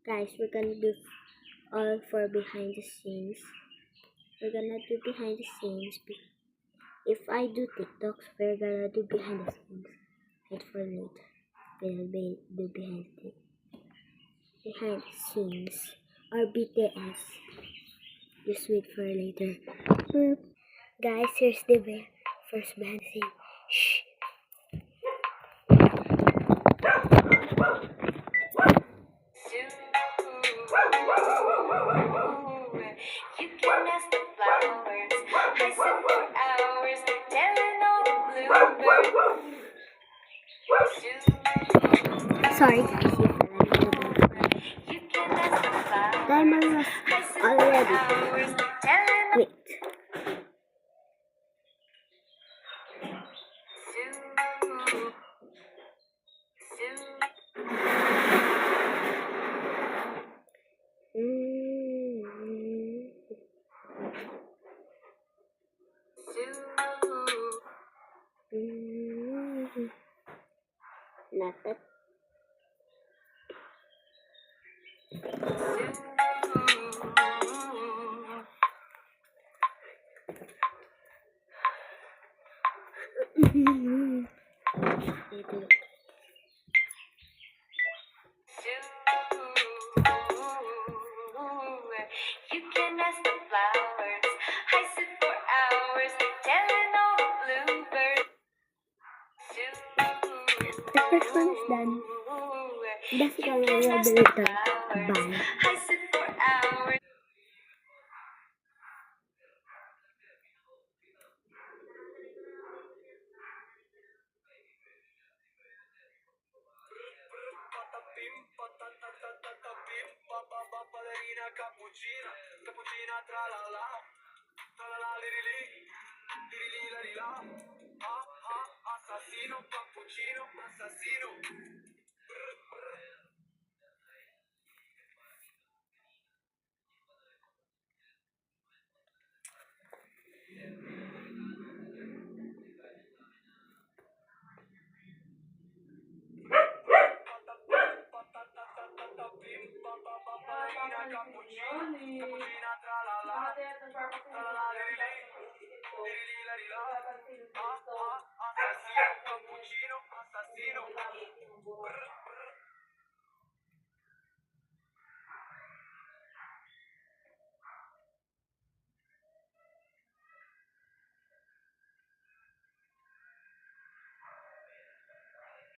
Guys, we're gonna do all for behind the scenes. We're gonna do behind the scenes. If I do TikToks, we're gonna do behind the scenes. Wait for later. We'll do behind the scenes or BTS. Just wait for later. Guys, here's the first band scene. Shh. You can ask the flowers. I sit for hours telling all the bluebirds. Sorry guys, you can ask the flowers. Timer was already. Wait. Not that. You can ask the flowers. I sit for hours telling all the bluebirds. The first one is done. That's the later. Bye. I sit for hours. Cappuccina tra la la li la assassino cappuccino assassino. Cappuccina tra la la assassino cappuccino assassino.